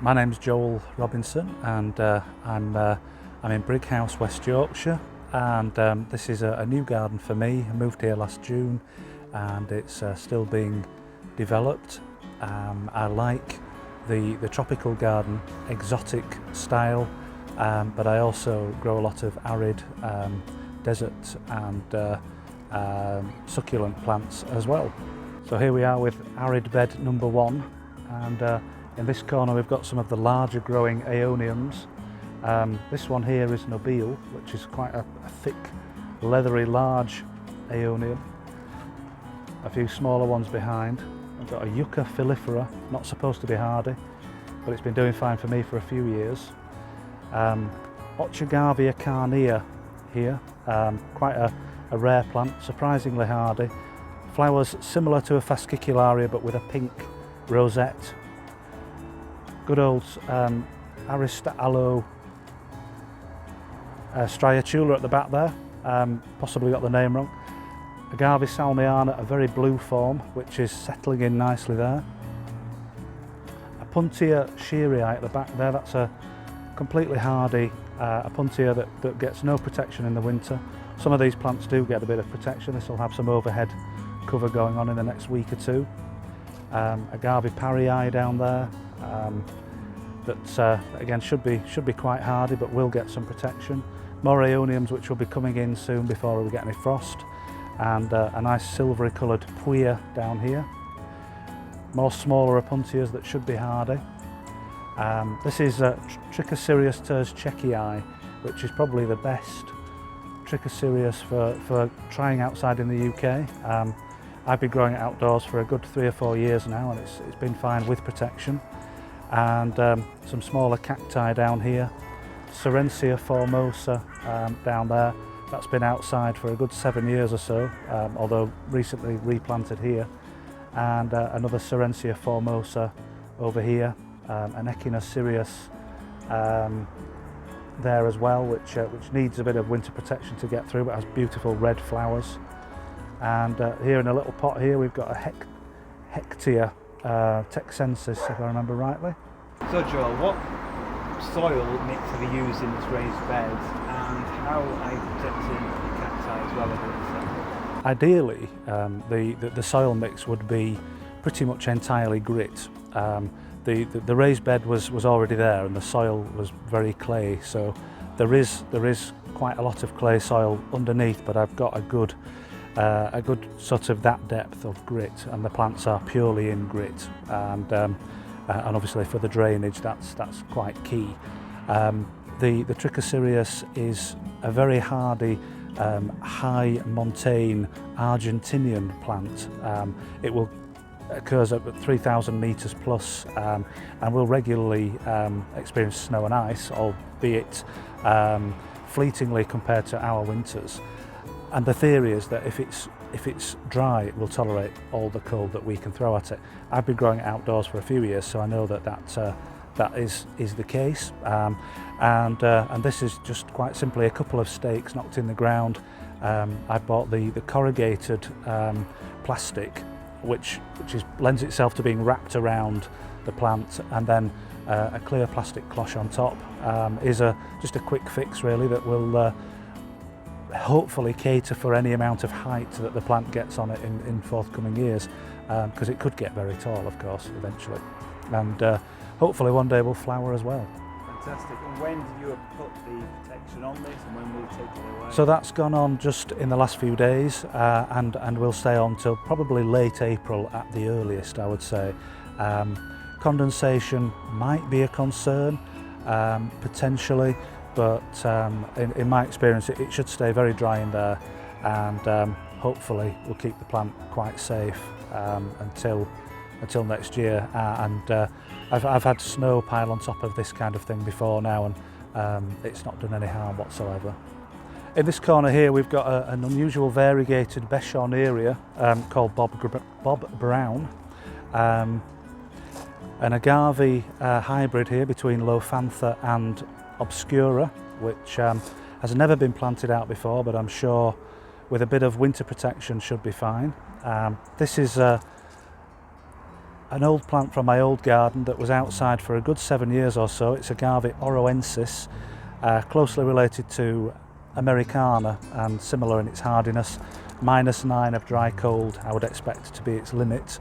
My name's Joel Robinson, and I'm in Brighouse, West Yorkshire, and this is a new garden for me. I moved here last June, and it's still being developed. I like the tropical garden, exotic style, but I also grow a lot of arid desert and succulent plants as well. So here we are with arid bed number 1, and in this corner we've got some of the larger growing aeoniums. This one here is Nobile, which is quite a thick, leathery, large aeonium. A few smaller ones behind. I've got a Yucca filifera, not supposed to be hardy, but it's been doing fine for me for a few years. Agave carnea here, quite a rare plant, surprisingly hardy. Flowers similar to a fascicularia but with a pink rosette. Good old Arista aloe striatula at the back there, possibly got the name wrong. Agave salmiana, a very blue form, which is settling in nicely there. Apuntia shearii at the back there, that's a completely hardy Apuntia that gets no protection in the winter. Some of these plants do get a bit of protection. This will have some overhead cover going on in the next week or two. Agave parii down there, that again should be quite hardy, but will get some protection. More aeoniums which will be coming in soon before we get any frost, and a nice silvery coloured puya down here. More smaller Apuntias that should be hardy. This is Trichosirius terzschekii, which is probably the best Trichosirius for trying outside in the UK. I've been growing it outdoors for a good 3 or 4 years now, and it's been fine with protection. And some smaller cacti down here. Serencia formosa down there. That's been outside for a good 7 years or so, although recently replanted here. And another Serencia formosa over here. An Echinocerius there as well, which needs a bit of winter protection to get through, but has beautiful red flowers. And here in a little pot here we've got a Hectia texensis, if I remember rightly. So Joel, what soil mix have you used in this raised bed, and how are you protecting the cacti as well as the Ideally, the soil mix would be pretty much entirely grit. The raised bed was already there, and the soil was very clay, so there is quite a lot of clay soil underneath, but I've got a good sort of that depth of grit, and the plants are purely in grit, and obviously for the drainage that's quite key. The Trichosirius is a very hardy high montane Argentinian plant. It occurs at 3,000 metres plus, and will regularly experience snow and ice, albeit fleetingly compared to our winters. And the theory is that if it's dry, it will tolerate all the cold that we can throw at it. I've been growing it outdoors for a few years, so I know that is the case. And this is just quite simply a couple of stakes knocked in the ground. I bought the corrugated plastic, which lends itself to being wrapped around the plant, and then a clear plastic cloche on top is just a quick fix really that will hopefully cater for any amount of height that the plant gets on it in forthcoming years, because it could get very tall, of course, eventually, and hopefully one day will flower as well. Fantastic. And when did you put the protection on this, and when will you take it away? So that's gone on just in the last few days, and will stay on till probably late April at the earliest, I would say. Condensation might be a concern, potentially, but in my experience it should stay very dry in there, and hopefully will keep the plant quite safe until next year. I've had snow pile on top of this kind of thing before now, and it's not done any harm whatsoever. In this corner here we've got an unusual variegated Beschorneria called Bob Brown. An agave hybrid here between Lophantha and Obscura, which has never been planted out before, but I'm sure with a bit of winter protection should be fine. This is an old plant from my old garden that was outside for a good 7 years or so. It's Agave oroensis, closely related to Americana and similar in its hardiness. -9 of dry cold I would expect to be its limit,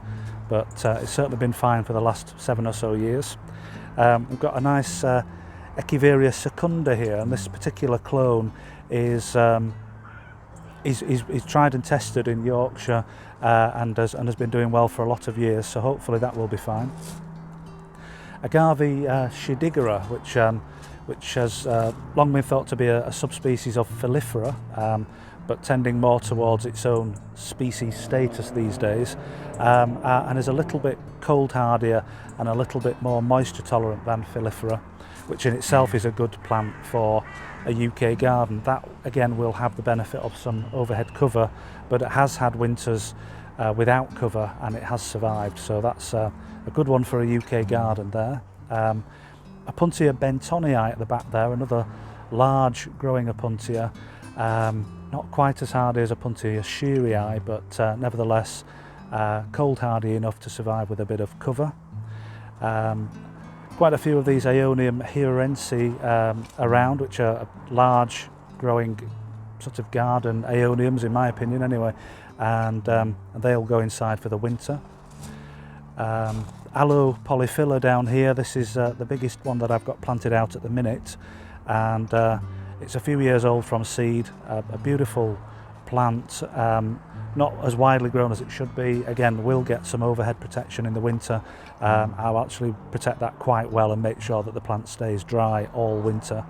but it's certainly been fine for the last 7 or so years. We've got a nice Echeveria secunda here, and this particular clone is tried and tested in Yorkshire and has been doing well for a lot of years, so hopefully that will be fine. Agave shidigera, which has long been thought to be a subspecies of Filifera, but tending more towards its own species status these days, and is a little bit cold hardier and a little bit more moisture tolerant than Filifera, which in itself is a good plant for a UK garden. That again will have the benefit of some overhead cover, but it has had winters without cover and it has survived, so that's a good one for a UK garden there. Opuntia bentonii at the back there, another large growing Opuntia, not quite as hardy as Opuntia shearii, but nevertheless cold hardy enough to survive with a bit of cover. Quite a few of these Aeonium hierensi around, which are large growing sort of garden Aeoniums in my opinion anyway, and they'll go inside for the winter. Aloe polyphylla down here, this is the biggest one that I've got planted out at the minute, and it's a few years old from seed, a beautiful plant, not as widely grown as it should be. Again, will get some overhead protection in the winter. I'll actually protect that quite well and make sure that the plant stays dry all winter,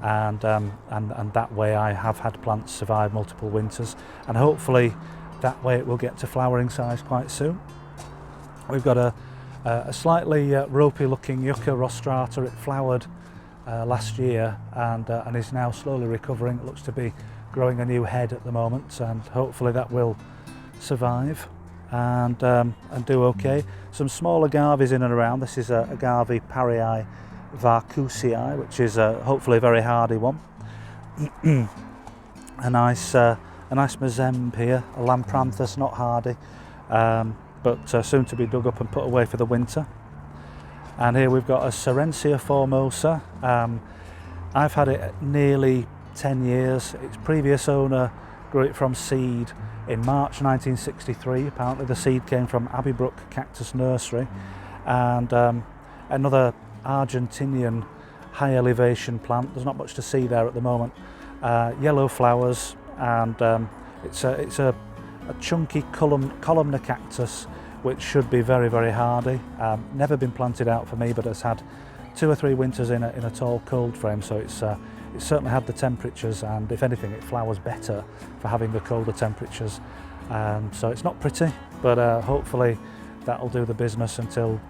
and that way I have had plants survive multiple winters, and hopefully that way it will get to flowering size quite soon. We've got a slightly ropey looking Yucca rostrata. It flowered last year and is now slowly recovering. It looks to be growing a new head at the moment, and hopefully that will survive and do okay. Some small agaves in and around. This is Agave parii varkusii, which is hopefully a very hardy one. a nice mazembe here, a Lampranthus, not hardy, but soon to be dug up and put away for the winter. And here we've got a Serencia formosa. I've had it nearly 10 years. Its previous owner grew it from seed in March 1963. Apparently the seed came from Abbybrook Cactus Nursery, and another Argentinian high elevation plant. There's not much to see there at the moment. Yellow flowers, and it's a chunky columnar cactus which should be very, very hardy. Never been planted out for me, but it's had 2 or 3 winters in a tall cold frame, so it's certainly had the temperatures, and if anything it flowers better for having the colder temperatures. So it's not pretty, but hopefully that'll do the business until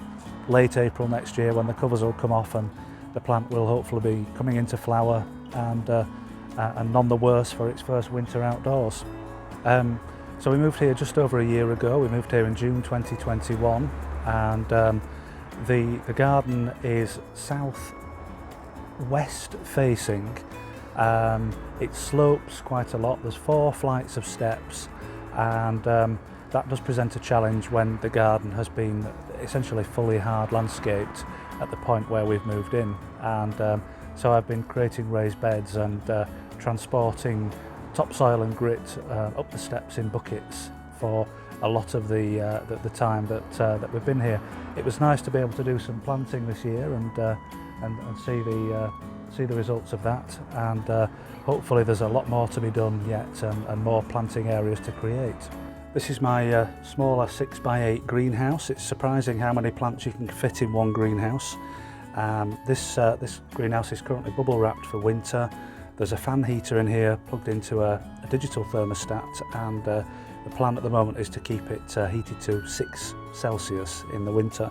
late April next year, when the covers will come off and the plant will hopefully be coming into flower and none the worse for its first winter outdoors. So we moved here just over a year ago. We moved here in June 2021, and the garden is south west facing. It slopes quite a lot. There's 4 flights of steps, and that does present a challenge when the garden has been essentially fully hard landscaped at the point where we've moved in. And so I've been creating raised beds and transporting topsoil and grit up the steps in buckets for a lot of the time that we've been here. It was nice to be able to do some planting this year and see the results of that, and hopefully there's a lot more to be done yet, and more planting areas to create. This is my smaller 6x8 greenhouse. It's surprising how many plants you can fit in one greenhouse. This greenhouse is currently bubble wrapped for winter. There's a fan heater in here plugged into a digital thermostat, and the plan at the moment is to keep it heated to 6 Celsius in the winter.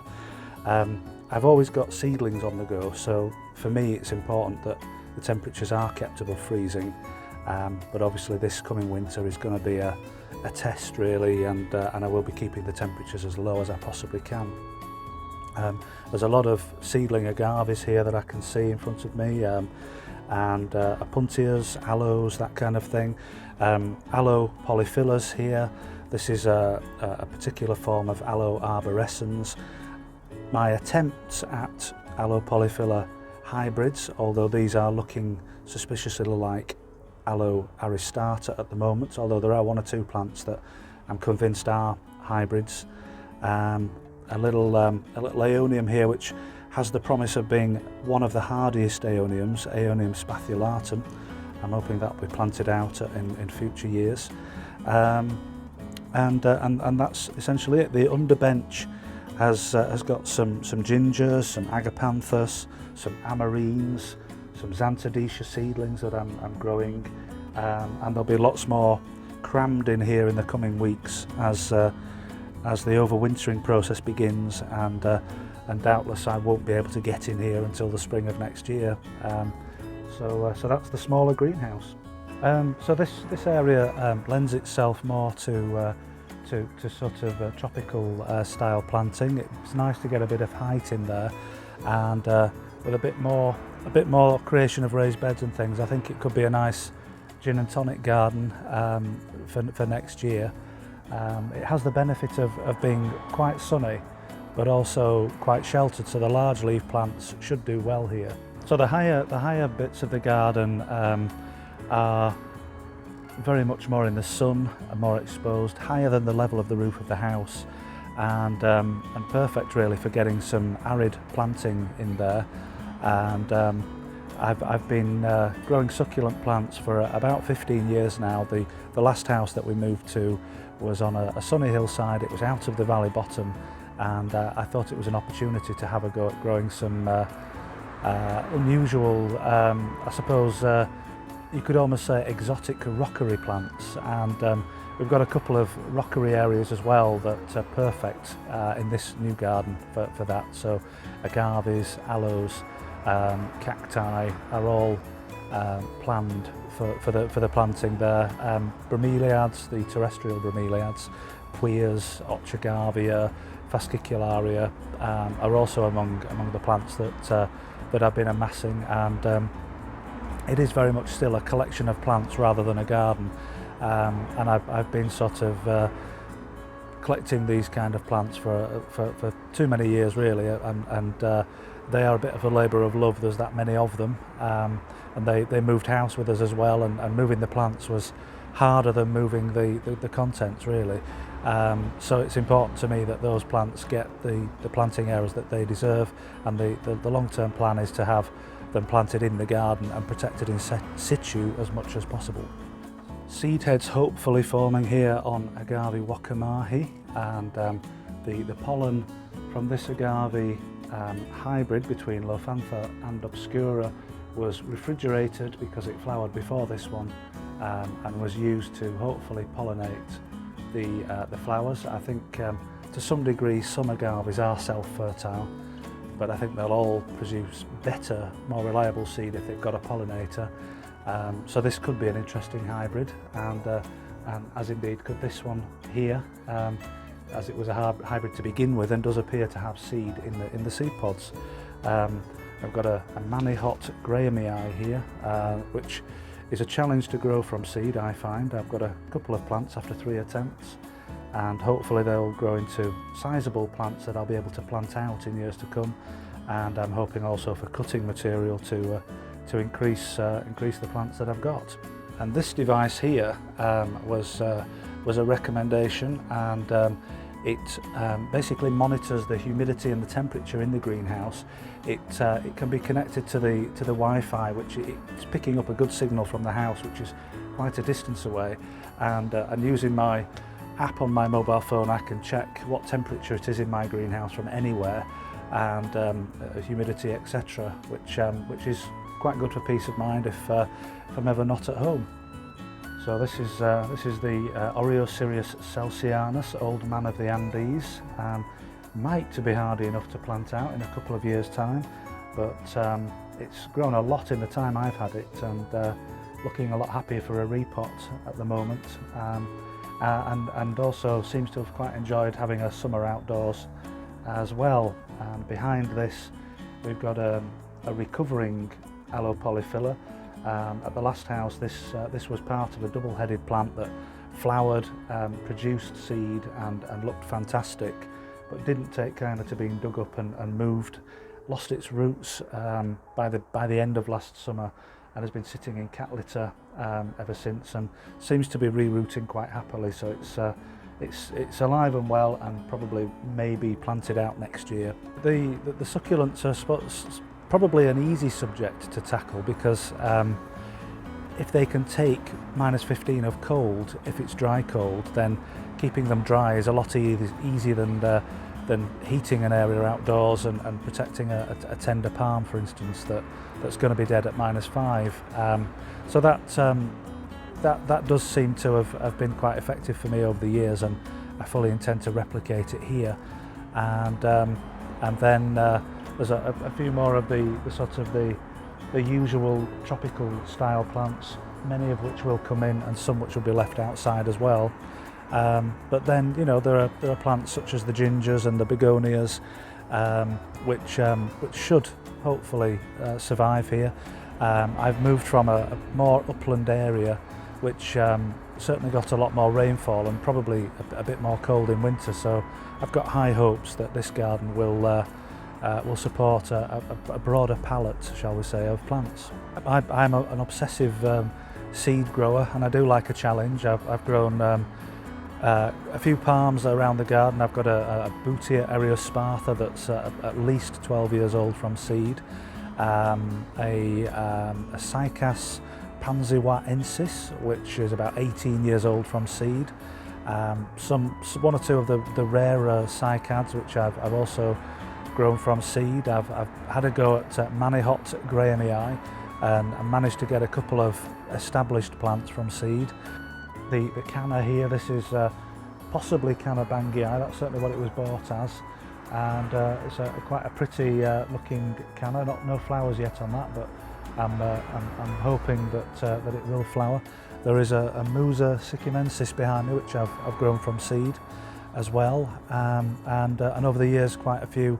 I've always got seedlings on the go, so for me it's important that the temperatures are kept above freezing, but obviously this coming winter is going to be a test really, and I will be keeping the temperatures as low as I possibly can. There's a lot of seedling agaves here that I can see in front of me, and Opuntias, aloes, that kind of thing. Aloe polyphyllas here. This is a particular form of Aloe arborescens. my attempts at Aloe polyphila hybrids, although these are looking suspiciously like Aloe aristata at the moment, although there are one or two plants that I'm convinced are hybrids. A little Aeonium here which has the promise of being one of the hardiest Aeoniums, Aeonium spathulatum. I'm hoping that will be planted out in future years. And that's essentially it. The underbench has got some gingers, some agapanthus, some amarines, some xanthodecia seedlings that I'm growing, and there'll be lots more crammed in here in the coming weeks as the overwintering process begins, and doubtless I won't be able to get in here until the spring of next year. So that's the smaller greenhouse. So this area lends itself more to sort of tropical style planting. It's nice to get a bit of height in there, and with a bit more creation of raised beds and things, I think it could be a nice gin and tonic garden for next year. It has the benefit of being quite sunny, but also quite sheltered, so the large leaf plants should do well here. So the higher bits of the garden are very much more in the sun and more exposed, higher than the level of the roof of the house, and perfect really for getting some arid planting in there. And I've been growing succulent plants for about 15 years now. The last house that we moved to was on a sunny hillside. It was out of the valley bottom, and I thought it was an opportunity to have a go at growing some unusual, I suppose you could almost say exotic rockery plants, and we've got a couple of rockery areas as well that are perfect in this new garden for that. So agaves, aloes, cacti are all planned for the planting there. Bromeliads, the terrestrial bromeliads, puias, ochagavia, fascicularia are also among the plants that I've been amassing, and it is very much still a collection of plants rather than a garden, and I've been sort of collecting these kind of plants for too many years really, and they are a bit of a labour of love. There's that many of them, and they moved house with us as well, and moving the plants was harder than moving the contents really. So it's important to me that those plants get the planting areas that they deserve, and the long-term plan is to have them planted in the garden and protected in situ as much as possible. Seed heads hopefully forming here on Agave Wakamahi, and the pollen from this agave hybrid between Lophantha and Obscura was refrigerated because it flowered before this one, and was used to hopefully pollinate the flowers. I think to some degree some agaves are self-fertile, but I think they'll all produce better, more reliable seed if they've got a pollinator. So this could be an interesting hybrid, and as indeed could this one here, as it was a hybrid to begin with and does appear to have seed in the seed pods. I've got a Manihot Grahamii here, which is a challenge to grow from seed, I find. I've got a couple of plants after 3 attempts, and hopefully they'll grow into sizable plants that I'll be able to plant out in years to come. And I'm hoping also for cutting material to increase the plants that I've got. And this device here was a recommendation, and it basically monitors the humidity and the temperature in the greenhouse. It can be connected to the Wi-Fi, which it's picking up a good signal from the house, which is quite a distance away, and using my app on my mobile phone I can check what temperature it is in my greenhouse from anywhere, and humidity, etc., which is quite good for peace of mind if I'm ever not at home. So this is the Oreosirius celsianus, old man of the Andes. Might to be hardy enough to plant out in a couple of years' time, but it's grown a lot in the time I've had it, and looking a lot happier for a repot at the moment, and also seems to have quite enjoyed having a summer outdoors as well. And behind this we've got a recovering Aloe polyphila. At the last house this was part of a double-headed plant that flowered, produced seed and looked fantastic, but didn't take kindly to being dug up and moved. Lost its roots by the end of last summer, and has been sitting in cat litter ever since, and seems to be re-rooting quite happily. So it's alive and well, and probably maybe planted out next year. The succulents are probably an easy subject to tackle, because if they can take -15 of cold, if it's dry cold, then keeping them dry is a lot easier than heating an area outdoors and protecting a tender palm, for instance, that's going to be dead at -5. So that does seem to have been quite effective for me over the years, and I fully intend to replicate it here. And then there's a few more of the usual tropical style plants, many of which will come in and some which will be left outside as well. But then, you know, there are plants such as the gingers and the begonias, which should hopefully survive here. I've moved from a more upland area, which certainly got a lot more rainfall and probably a bit more cold in winter. So I've got high hopes that this garden will support a broader palette, shall we say, of plants. I'm an obsessive seed grower, and I do like a challenge. I've grown a few palms around the garden. I've got a Bootia Eriospartha that's at least 12 years old from seed, a Cycas Pansiwaensis, which is about 18 years old from seed, one or two of the rarer cycads, which I've also grown from seed. I've had a go at Manihot Grahamii and managed to get a couple of established plants from seed. The canna here, this is possibly Canna Bangii, that's certainly what it was bought as, and it's quite a pretty looking canna. No flowers yet on that, but I'm hoping that it will flower. There is a Musa Sikimensis behind me, which I've grown from seed as well, and over the years quite a few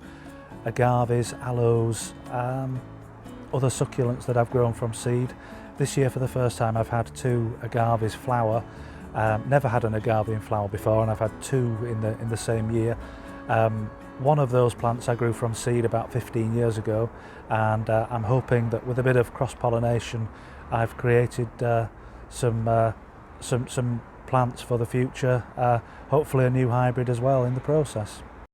agaves, aloes, other succulents that I've grown from seed. This year, for the first time, I've had 2 agaves flower. Never had an agave in flower before, and I've had 2 in the same year. One of those plants I grew from seed about 15 years ago, and I'm hoping that with a bit of cross-pollination, I've created some plants for the future. Hopefully, a new hybrid as well in the process.